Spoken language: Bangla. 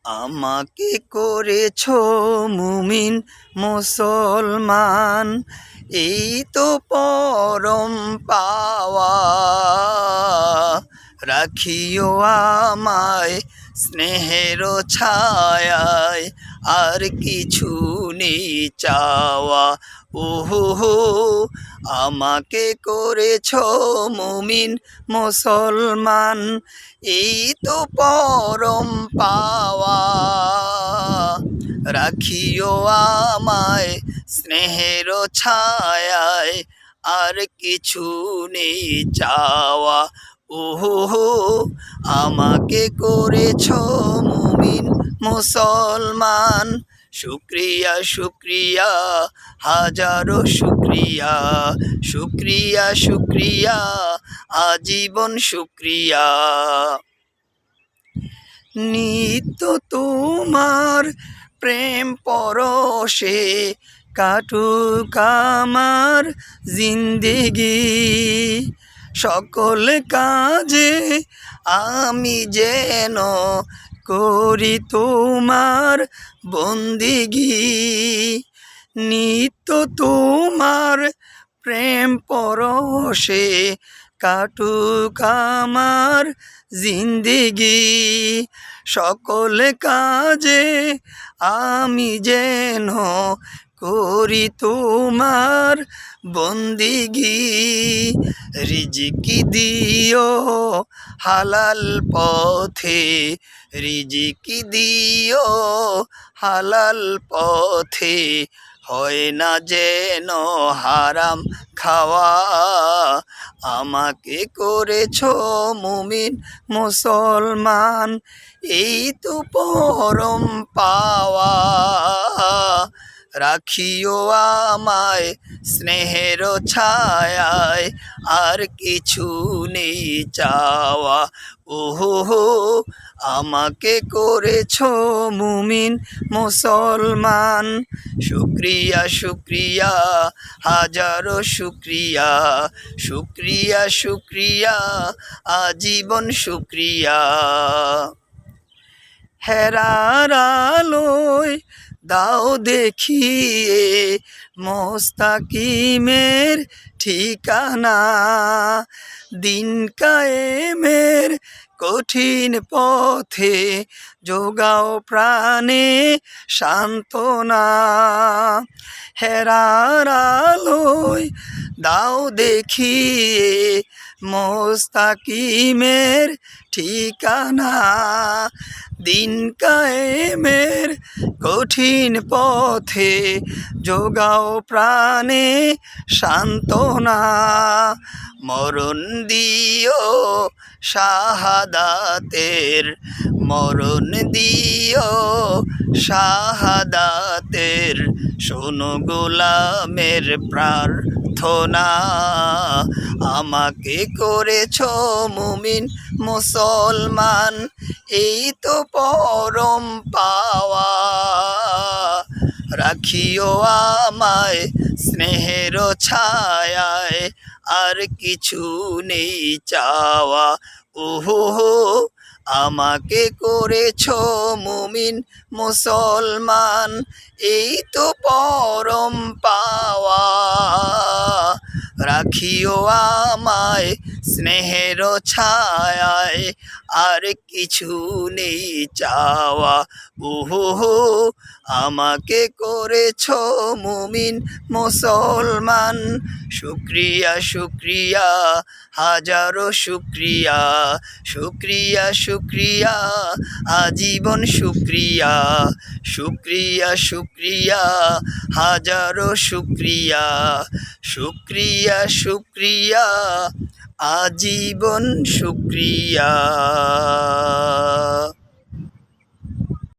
আমাকে করেছ মুমিন মুসলমান, এই তো পরম পাওয়া। রাখিও আমায় স্নেহের ছায়ায়, আর কিছু নেই চাওয়া। ওহো, আমাকে করেছ মুমিন মুসলমান, এই তো পরম পাওয়া। রাখিও আমায় স্নেহের ছায়ায়, আর কিছু নেই চাওয়া। ওহো, আমাকে করেছ মুমিন মুসলমান। শুক্রিয়া শুক্রিয়া হাজারো শুক্রিয়া, শুক্রিয়া শুক্রিয়া আজীবন শুক্রিয়া। নিত্য তোমার প্রেম পরশে কাটুক আমার জিন্দেগি, সকল কাজে আমি যেন করি তোমার বন্দিগি। নিত্য তোমার প্রেম পরশে কাটুক আমার জিন্দেগি, সকল কাজে আমি যেন করি তোমার বন্দিগি। রিজিকি দিও হালাল পথে, রিজিকি দিও হালাল পথে, হয় না যেন হারাম খাওয়া। আমাকে করেছ মুমিন মুসলমান, এই তো পরম পাওয়া। রাখিও আমায় স্নেহের ছায়ায়, আর কিছু নেই চাওয়া। ওহো, আমাকে করেছ মুমিন মুসলমান। শুক্রিয়া শুক্রিয়া হাজারো শুক্রিয়া, শুক্রিয়া শুক্রিয়া আজীবন শুক্রিয়া। হেরার আলোয় দাও দেখিয়ে মোস্তাকিমের ঠিকানা, দিন কায়েমের কঠিন পথে যোগাও প্রাণে সান্ত্বনা। হেরার আলোয় দাও দেখিয়ে মোস্তাকিমের ঠিকানা, দিন কায়েমের কঠিন পথে যোগাও প্রাণে সান্ত্বনা। মরণ দিও শাহাদাতের, মরণ দিও শাহাদাতের, শোনো গোলামের প্রার্থনা। আমাকে করেছ মুমিন মুসলমান, এই তো পরম পাওয়া। রাখিও আমায় স্নেহের ছায়ায়, আর কিছু নেই চাওয়া। ওহো, আমাকে করেছ মুমিন মুসলমান, এই তো পরম পাওয়া। রাখিও আমায় স্নেহের ছায়ায়, আর কিছু নেই চাওয়া। ওহো, আমাকে করেছ মুমিন মুসলমান। শুক্রিয়া শুক্রিয়া হাজারো শুক্রিয়া, শুক্রিয়া শুক্রিয়া আজীবন শুক্রিয়া। শুক্রিয়া শুক্রিয়া হাজারো শুক্রিয়া, শুক্রিয়া শুক্রিয়া আজীবন শুক্রিয়া।